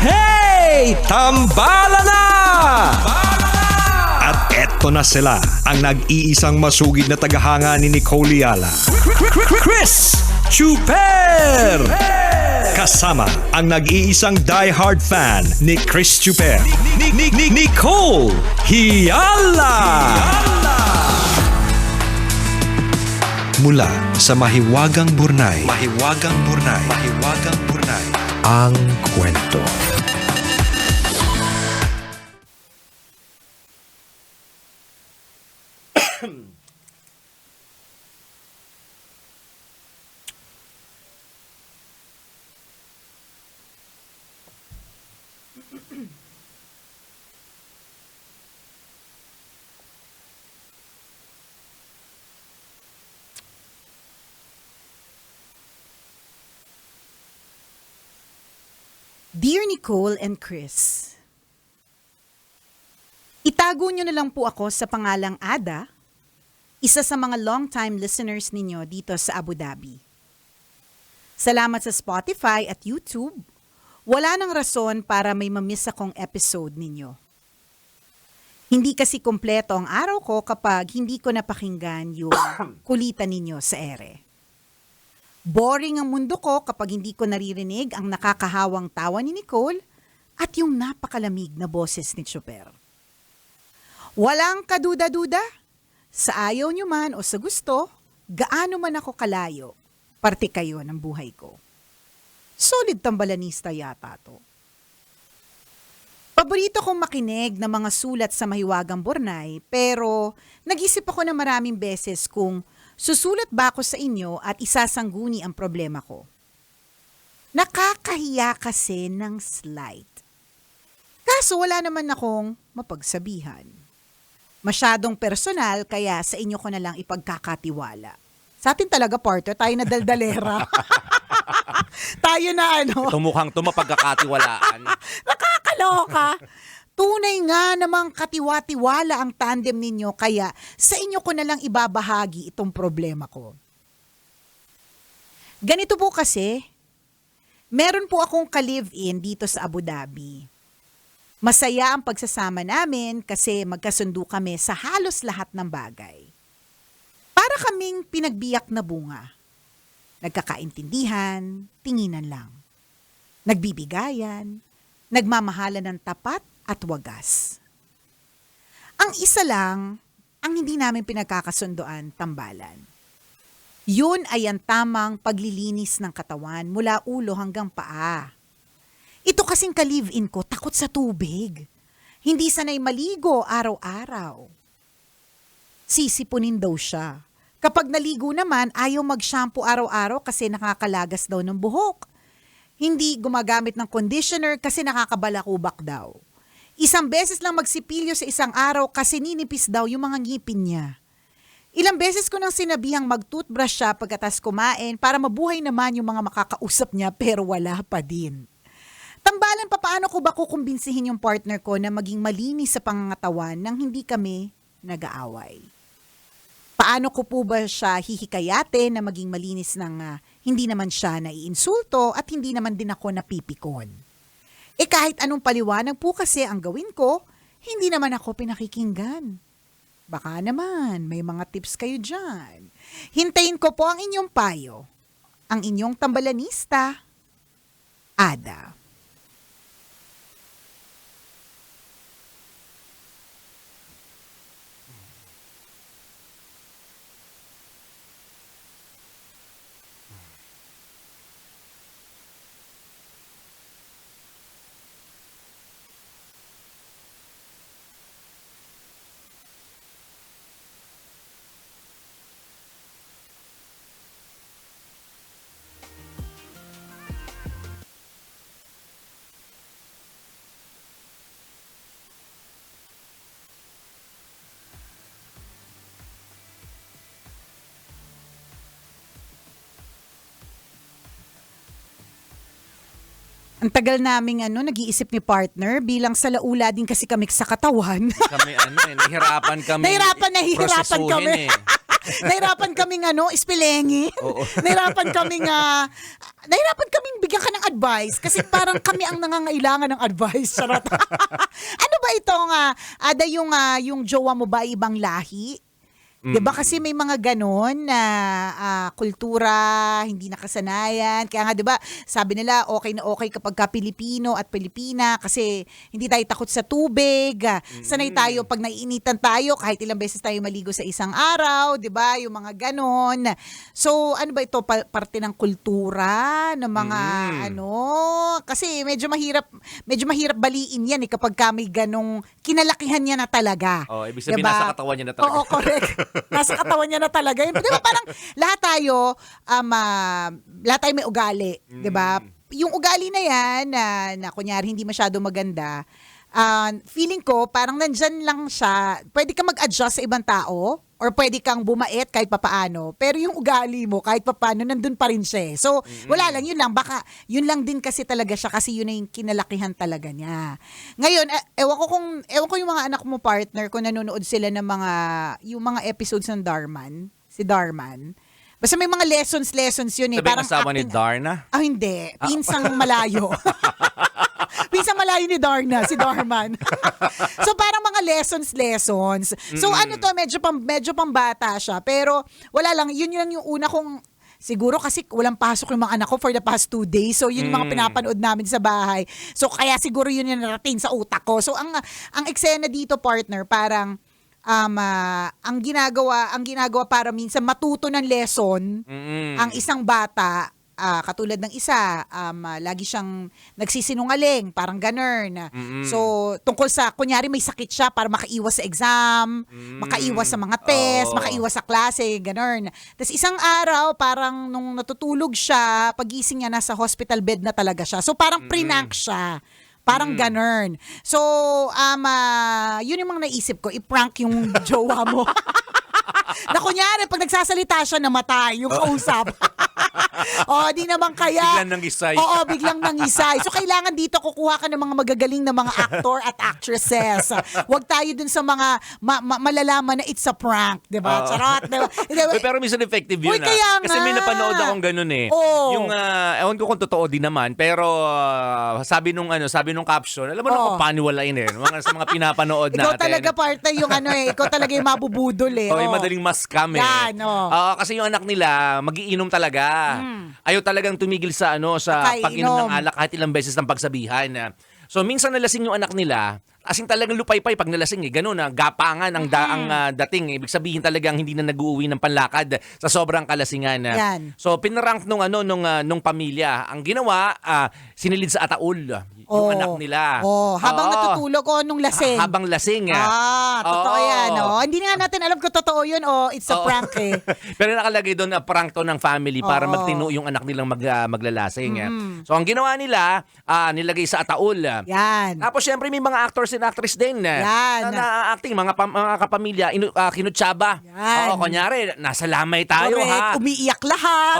Hey! Tambala na! At eto na sila, ang nag-iisang masugid na tagahanga ni Nicole Yala. Chris Chuper! Kasama ang nag-iisang die-hard fan ni Chris Chuper. Nicole Yala! Mula sa Mahiwagang Burnay, ang kwento. Dear Nicole and Chris, itago nyo na lang po ako sa pangalang Ada, isa sa mga long-time listeners ninyo dito sa Abu Dhabi. Salamat sa Spotify at YouTube. Wala nang rason para may mamiss akong episode ninyo. Hindi kasi kompleto ang araw ko kapag hindi ko napakinggan yung kulitan ninyo sa ere. Boring ang mundo ko kapag hindi ko naririnig ang nakakahawang tawa ni Nicole at yung napakalamig na boses ni Chuper. Walang kaduda-duda, sa ayaw nyo man o sa gusto, gaano man ako kalayo, parte kayo ng buhay ko. Solid tambalanista yata to. Paborito kong makinig ng mga sulat sa Mahiwagang Burnay, pero nag-isip ako na maraming beses kung susulat ba ako sa inyo at isasangguni ang problema ko. Nakakahiya kasi ng slight. Kaso wala naman akong mapagsabihan. Masyadong personal kaya sa inyo ko na lang ipagkakatiwala. Sa atin talaga, partner, tayo na daldalera. Tayo na Tumukhang mapagkakatiwalaan. Nakakaloka. Tunay nga namang katiwa-tiwala ang tandem ninyo kaya sa inyo ko na lang ibabahagi itong problema ko. Ganito po kasi, meron po akong ka-live-in dito sa Abu Dhabi. Masaya ang pagsasama namin kasi magkasundo kami sa halos lahat ng bagay. Para kaming pinagbiyak na bunga. Nagkakaintindihan, tinginan lang. Nagbibigayan, nagmamahalan ng tapat at wagas. Ang isa lang, ang hindi namin pinagkakasundoan, tambalan. Yun ay ang tamang paglilinis ng katawan mula ulo hanggang paa. Ito kasing ka-live-in ko, takot sa tubig. Hindi sanay maligo araw-araw. Sisipunin daw siya. Kapag naligo naman, ayaw mag-shampoo araw-araw kasi nakakalagas daw ng buhok. Hindi gumagamit ng conditioner kasi nakakabalakubak daw. Isang beses lang magsipilyo sa isang araw kasi ninipis daw yung mga ngipin niya. Ilang beses ko nang sinabihang mag-toothbrush siya pagkatas kumain para mabuhay naman yung mga makakausap niya pero wala pa din. Tambalan pa paano ko ba kukumbinsihin yung partner ko na maging malinis sa pangangatawan nang hindi kami nag-aaway? Paano ko po ba siya hihikayate na maging malinis ng hindi naman siya naiinsulto at hindi naman din ako napipikon? Kahit anong paliwanag po kasi ang gawin ko, hindi naman ako pinakikinggan. Baka naman, may mga tips kayo dyan. Hintayin ko po ang inyong payo. Ang inyong tambalanista, Ada. Ang tagal naming nag-iisip ni partner bilang salaula din kasi kami sa katawan. Kami nahihirapan kami. Nahihirapan kami. prosesuhin. Nahirapan kaming ispelengi. Oo. Nahirapan kaming bigyan ka ng advice kasi parang kami ang nangangailangan ng advice. Charot. Ano ba itong ada yung jowa mo ba ibang lahi? 'Di ba kasi may mga ganon na kultura, hindi nakasanayan. Kaya nga 'di ba, sabi nila okay na okay kapag ka Pilipino at Pilipina kasi hindi tayo takot sa tubig. Sanay tayo pag naiinitan tayo kahit ilang beses tayo maligo sa isang araw, 'di ba? Yung mga ganon. So, ano ba ito parte ng kultura ng mga kasi medyo mahirap baliin 'yan kapag kami ganong kinalakihan niya na talaga. Oh, ibig sabihin Diba? nasa katawan niya na talaga. Oo, correct. Nasa katawan niya na talaga yun. Di ba parang lahat tayo may ugali. Di ba? Yung ugali na yan, na kunyari hindi masyado maganda, feeling ko parang nandyan lang siya. Pwede ka mag-adjust sa ibang tao or pwede kang bumait kahit papaano. Pero yung ugali mo kahit papaano, nandun pa rin siya. So, wala lang. Yun lang. Baka yun lang din kasi talaga siya kasi yun na yung kinalakihan talaga niya. Ngayon, ewan ko yung mga anak mo partner kung nanonood sila ng yung mga episodes ng Darman. Si Darman. Basta may mga lessons yun eh. Sabi kasama ni Darna? Hindi. Pinsang malayo. Pinsang malayo ni Darna, si Darman. So parang mga lessons. So ano to, medyo pang bata siya. Pero wala lang, yun yung una kong, siguro kasi walang pasok yung mga anak ko for the past 2 days. So yun yung mga pinapanood namin sa bahay. So kaya siguro yun yung narating sa utak ko. So ang eksena dito partner, parang ang ginagawa para minsan matuto ng lesson ang isang bata, katulad ng isa, lagi siyang nagsisinungaling, parang ganun. So, tungkol sa, kunyari may sakit siya para makaiwas sa exam, makaiwas sa mga test, makaiwas sa klase, ganun. Tapos isang araw, parang nung natutulog siya, pagising niya, nasa hospital bed na talaga siya. So, parang prank siya. Parang ganun. So, yun yung mga naisip ko, i-prank yung jowa mo. Na kunyari, pag nagsasalita siya, namatay yung kausap. Di naman kaya. Biglang nangisay. Oo, biglang nangisay. So, kailangan dito kukuha ka ng mga magagaling na mga actor at actresses. Huwag tayo dun sa mga malalaman na it's a prank. Diba? Charot. Diba? Uy, pero minsan effective yun. Uy, kaya Kasi may napanood akong ganun eh. Oo. Yung, ewan ko kung totoo din naman, pero sabi nung caption, alam mo na kung paniwalain eh. Sa mga pinapanood natin. Ikaw talaga parte yung ikaw talaga yung mabubudol eh. Yung madaling mas-scam eh. Yan, kasi yung anak nila, magiinom talaga. Ayaw talagang tumigil sa pag-inom ng alak kahit ilang beses ng pagsabihan. So minsan nalasing yung anak nila, asing talagang lupay-pay pag nalasing eh. Ganun gapangan ang dating. Ibig sabihin talagang hindi na nag-uuwi ng panlakad sa sobrang kalasingan. Yan. So pinarank nung pamilya. Ang ginawa, sinilid sa ataol yung anak nila. Habang natutulog nung lasing. Habang lasing. Totoo yan. Hindi nga natin alam kung totoo yun it's a prank eh. Pero nakalagay doon na prank to ng family para magtino yung anak nilang maglalasing. So ang ginawa nila, nilagay sa ataol. Yan. Tapos syempre may mga actors and actress din Yan. na acting, mga kapamilya, kinutsaba. Yan. Kunyari, nasa lamay tayo. Correct. Umiiyak lahat.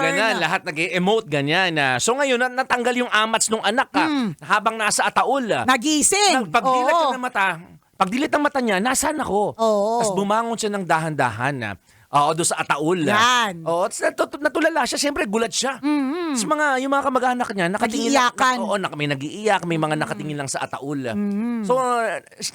Ganyan. Lahat nag-emote, ganyan. So ngayon, natanggal yung amats ng anak habang nasa ataol. Nagising. Pagdilit ng mata niya, nasaan ako? Tapos bumangon siya ng dahan-dahan. Doon sa ataol. Yan. Natulala siya. Siyempre, gulat siya. Tapos yung mga kamag-anak niya, nakatingin Nag-iiyakan. may nag-iiyak, may mga nakatingin lang sa ataol. So,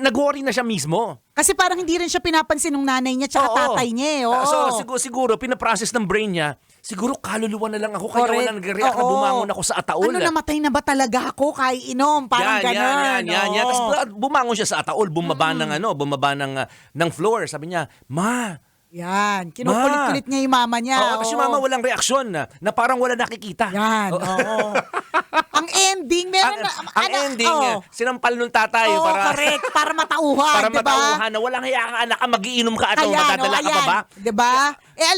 nag-worry na siya mismo. Kasi parang hindi rin siya pinapansin ng nanay niya tsaka tatay niya. So, siguro, pinaprocess ng brain niya, siguro kaluluwa na lang ako, kaya wala nag-react na bumangon ako sa ataol. Namatay na ba talaga ako kay inom? Parang gano'n. Yan. Tapos bumangon siya sa ataol, bumaba ng floor. Sabi niya, Ma, yan. Kinukulit-kulit niya yung mama niya. Kasi mama walang reaksyon na parang wala nakikita. Yan. Ang ending, ang ending, sinampal nung tatay. Correct. Para matauhan, para diba? matauhan na walang hayaan ka anak ka, magiinom ka at matadala ka pa ba? Diba?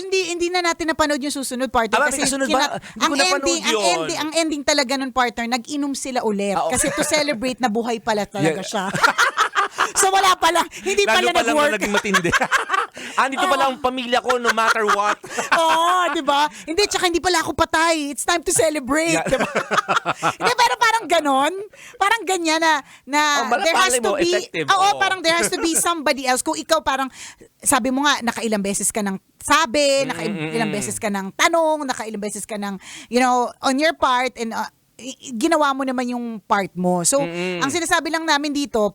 Hindi na natin napanood yung susunod partner. Kasi susunod ba? ang ending talaga nun partner, nag-inom sila ulit. Kasi to celebrate na buhay pala talaga siya. So wala pala, hindi pala nag-work. Lalo pala naging matindi. Andito pala ang pamilya ko no matter what. Oo, di ba? Hindi, tsaka hindi pala ako patay. It's time to celebrate. Di ba? Hindi, pero parang ganon. Parang ganyan na Oh, there has malay to mo, be, effective. oo, Oo. parang there has to be somebody else. Kung ikaw parang, sabi mo nga, nakailang beses ka ng sabi, nakailang beses ka ng tanong, nakailang beses ka ng, on your part, and ginawa mo naman yung part mo. So, ang sinasabi lang namin dito,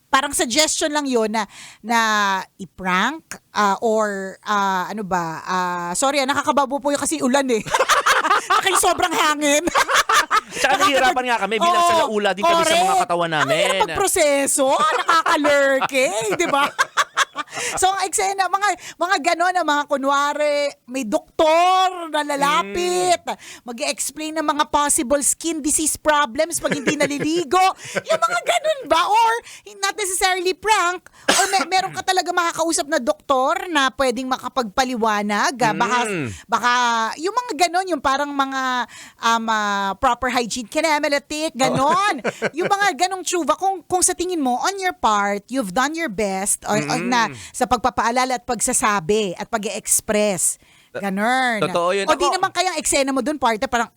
parang suggestion lang yun na i-prank or sorry, nakakababo po yun kasi ulan eh. Kaya sobrang hangin. Tsaka nahihirapan nga kami bilang sa laula din kami sa mga katawan namin. Ang hirap pagproseso, nakakalurke, di ba? So, ang eksena, mga gano'n na mga kunwari, may doktor na lalapit, mag-explain ng mga possible skin disease problems pag hindi naliligo. Yung mga gano'n ba? Or, not necessarily prank, or meron ka talaga makakausap na doktor na pwedeng makapagpaliwanag. Baka, yung mga gano'n, yung parang mga proper hygiene, kinamelatic, gano'n. Yung mga ganong tsuva, kung sa tingin mo, on your part, you've done your best, or na sa pagpapaalala at pagsasabi at pag-express. Ganun. Totoo yun. O di Ako- naman kayang eksena mo dun, partner, parang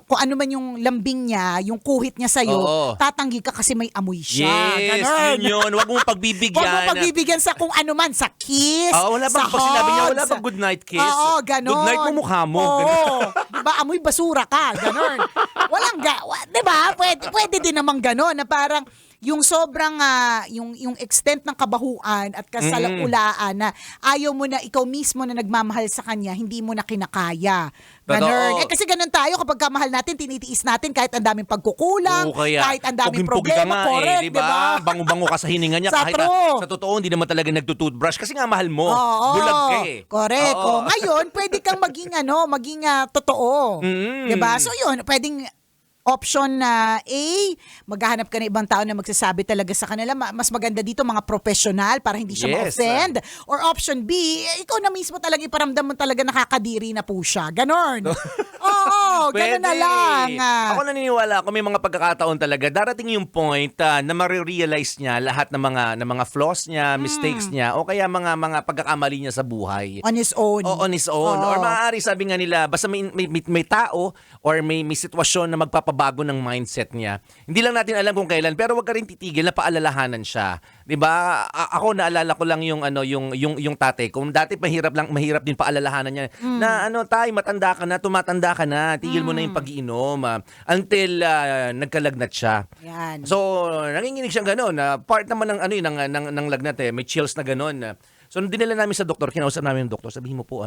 kung ano man yung lambing niya, yung kuhit niya sa'yo, Oo. tatanggi ka kasi may amoy siya. Yes, Ganun. yun. Huwag mong pagbibigyan. Huwag mo pagbibigyan sa kung ano man, sa kiss, Wala sa bang pag sinabi niya, wala hugs. bang good night kiss? Oo, ganon. Good night mo mukha mo. Oo. Diba, amoy basura ka, ganon. Diba, pwede din namang ganon, na parang, yung sobrang yung extent ng kabahuan at kasalaulaan na ayaw mo na ikaw mismo na nagmamahal sa kanya, hindi mo na kinakaya. Ganun. Totoo. Kasi ganun tayo kapag kamahal natin, tinitiis natin kahit ang daming pagkukulang, Oo, kaya, kahit ang daming puging-pugi ka problema, nga correct, eh, diba? Bango-bango ka sa hininga niya Sa kahit true. sa totoo hindi naman talaga nagtutoothbrush kasi nga mahal mo. Oo. Bulag ka eh. Correct. Oo. Ngayon, pwede kang maging totoo. Diba? So yun, pwedeng option na A, maghahanap ka ng ibang tao na magsasabi talaga sa kanila. Mas maganda dito mga professional para hindi siya Yes. ma-offend. Or option B, ikaw na mismo talaga iparamdam mo talaga nakakadiri na po siya. Ganon. Oo, ganon na lang. Ako naniniwala ako may mga pagkakataon talaga darating yung point na marirealize niya lahat ng mga flaws niya, mistakes niya o kaya mga pagkakamali niya sa buhay. On his own. On his own. Oo. Or maaari sabi nga nila, basta may tao or may sitwasyon na magpapabago ng mindset niya. Hindi lang natin alam kung kailan, pero wag ka rin titigil na paalalahanan siya. 'Di ba? Ako naalala ko lang yung tatay ko. Dati mahirap din paalalahanan niya na tay, matanda ka na, tumatanda ka na, tigil mo na yung pag-iinom until nagkalagnat siya. Yan. So, nanginginig siyang gano'n. Part naman ng lagnat may chills na gano'n. So, nung dinala namin sa doktor, kinausap namin yung doktor, sabihin mo po,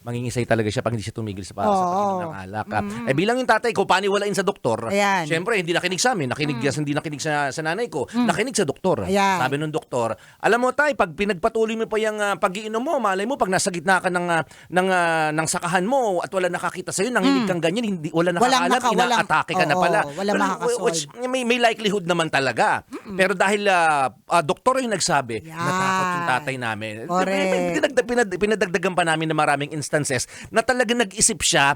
mangingisay talaga siya pag hindi siya tumigil sa pag-inom ng alak. Bilang yung tatay ko, paniwalain sa doktor, Ayan. syempre, hindi nakinig sa amin, hindi nakinig sa nanay ko, nakinig sa doktor. Ayan. Sabi nung doktor, alam mo tay, pag pinagpatuloy mo pa yung pag-iinom mo, malay mo, pag nasa gitna ka ng sakahan mo at wala nakakita sa'yo, nanginig kang ganyan, wala nakakaalam, inaatake ka na pala. Walang makakasolve. Which may likelihood naman talaga. Pero dahil doktor yung nagsabi, Yan. natakot yung tatay namin. Correct. Pinadagdagan pa namin na maraming instances na talaga nag-isip siya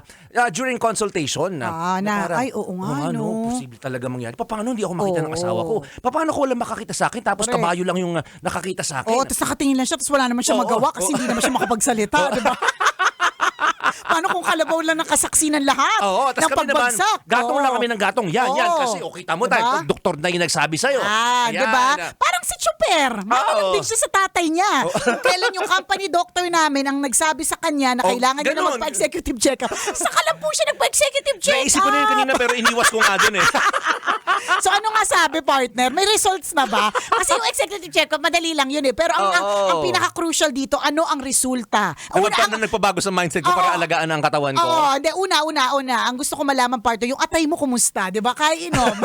during consultation. Ay, oo nga, no. Posible talaga mangyari. Paano hindi ako makita ng Oo. asawa ko? Paano ko walang makakita sa akin tapos Correct. kabayo lang yung nakakita sa akin? Oo, tapos nakatingin lang siya, tapos wala naman siya Oo, magawa kasi hindi naman siya makapagsalita, di ba? Paano kung kalabaw lang ng kasaksi ng lahat? Oo, ng tapos kami naman, pagbagsak? gatong Oo. lang kami ng gatong. Yan, Oo. kasi kita mo Diba? tayo, doktor na yung nagsabi sa'yo. Di Ayan. ba? Parang si Chuper. Mamalag Oo. din siya sa tatay niya. Kung kailan yung company doctor namin ang nagsabi sa kanya na kailangan niya na ganun. magpa-executive check-up. Saka lang po siya nagpa-executive check-up. Naisip ko na yun kanina pero iniwas ko nga dun eh. So ano nga sabi, partner? May results na ba? Kasi yung executive check-up, madali lang yun eh. Pero ang pinaka-crucial dito, ano ang resulta? Ano nagpabago sa mindset ko para alagaan ang katawan ko? Oo, hindi, una. Ang gusto ko malaman, partner, yung atay mo kumusta? Di ba? Kaya inom.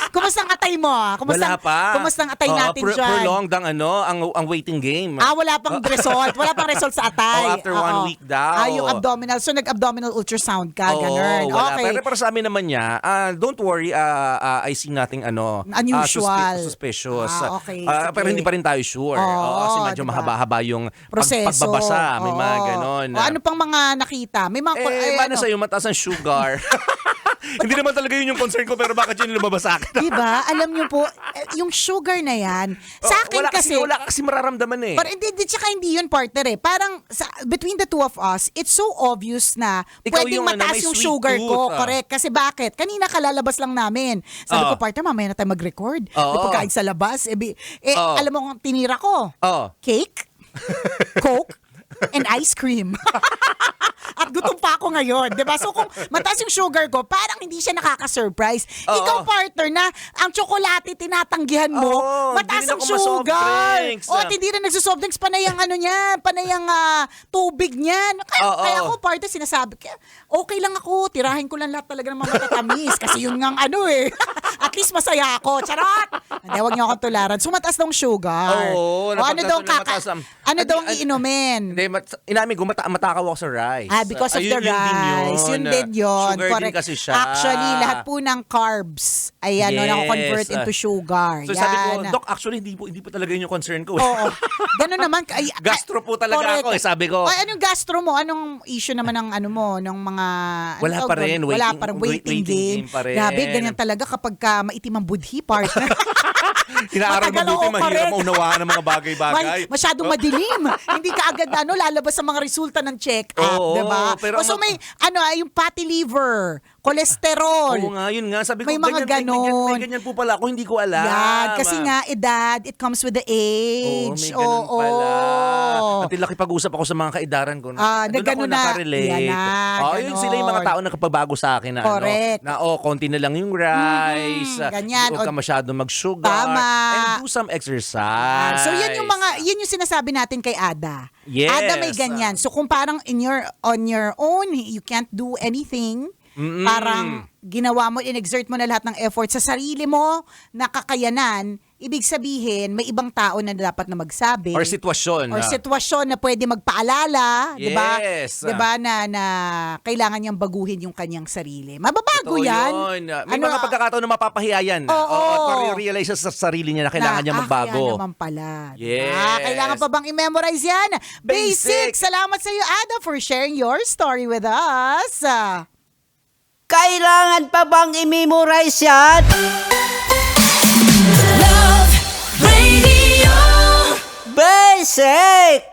Kumusta ang atay mo? Wala pa. Kumusta ang atay natin dyan? Prolonged ang waiting game. Wala pang result. Wala pang result sa atay. After 1 week daw. Yung abdominal. So, nag-abdominal ultrasound ka. Ganun. Wala. Okay. Pero para sa amin naman niya, don't worry, I see nothing Unusual. suspicious. Okay. Pero hindi pa rin tayo sure. Kasi medyo diba? mahaba-haba yung Proseso. pagbabasa. May mga Oo. ganon. Ano pang mga nakita? May mga... Paano sa'yo, mataas ang sugar? Hindi naman talaga yun yung concern ko, pero bakit yun lumabas sa akin? Diba? Alam niyo po, yung sugar na yan, sa akin wala kasi mararamdaman eh. Pero tsaka hindi yun, partner eh. Parang between the two of us, it's so obvious na Ikaw pwedeng yung mataas may yung sweet sugar tooth, ko. ah. Correct. Kasi bakit? Kanina kalalabas lang namin. Sabi ko, partner, mamaya na tayo mag-record. Oo. May pagkain sa labas. Oo. Alam mo kung tinira ko? Oo. Cake, Coke, and ice cream. At gutom pa ako ngayon, 'di ba? So kung mataas yung sugar ko, parang hindi siya nakaka-surprise. Oo. Ikaw, partner, na ang tsokolate tinatanggihan mo, Oo, mataas hindi rin ang ako ma-soft sugar. drinks. O, hindi rin nagsusoft drinks, panay ang ano niyan, panay ang tubig niyan. Oo. Kaya ako, partner, sinasabi, okay lang ako, tirahin ko lang lahat talaga ng mga matatamis. Kasi yun nga ano eh. At least masaya ako. Charot! Hindi, huwag niyo akong tularan. So, mataas daw ang sugar. Oo, O, ano daw mataas ang- ano daw ang iinumin? Hindi, inamin ko, matakaw ako sa rice. Because of Ayun, the rice. Yun din yun. Sugar Correct. din kasi siya. Actually, lahat po ng carbs ay nako-convert into sugar. So Yan. sabi ko, Doc, actually, hindi po talaga yun yung concern ko. Oo. Ganun naman. Gastro po talaga ako eh, sabi ko. Ay, anong gastro mo? Anong issue naman ng ano mo? Ng mga... Wala pa rin. Wala pa rin. Waiting game. pa rin. Grabe, ganyan talaga kapag ka maitim ang budhi, partner. Inaaral Matagal, mabuti, oo, mahirap correct. maunawaan ng mga bagay-bagay. Masyadong madilim. Hindi ka agad lalabas sa mga resulta ng check-up, Oo, 'di ba? pero So may yung fatty liver, cholesterol. Oo nga, yun nga. Sabi ko, May mga ganon. May ganyan po pala ako, hindi ko alam. Yan, kasi nga edad, it comes with the Oo, age. may ganun pala. Oo. At nakipag-usap ako sa mga kaidaran ko. Na doon ganun ako na. nakarelate. Yan na, Yun sila yung mga ganon. tao na kapagbago sa akin na Correct. konti na lang yung rice. ganyan. Huwag ka masyado mag-sugar. Tama. And do some exercise. So yun yung sinasabi natin kay Ada. Yes. Ada may ganyan. So kung parang on your own, you can't do anything. Parang ginawa mo, in-exert mo na lahat ng effort sa sarili mo, nakakayanan, ibig sabihin, may ibang tao na dapat na magsabi. Or sitwasyon. Or sitwasyon na pwede magpaalala, 'di ba? Yes. 'Di ba na kailangan niyang baguhin yung kanyang sarili. Mababago Totoo 'yan. yun. May mga pagkakataon na mapapahiya yan. Oo. At realize siya sa sarili niya na kailangan niya magbago. Kaya naman pala. Yes. Kailangan pa bang i-memorize yan? Basic. Salamat sa iyo, Ada, for sharing your story with us. Kailangan pa bang i-memorize yan? Love Radio. Basic!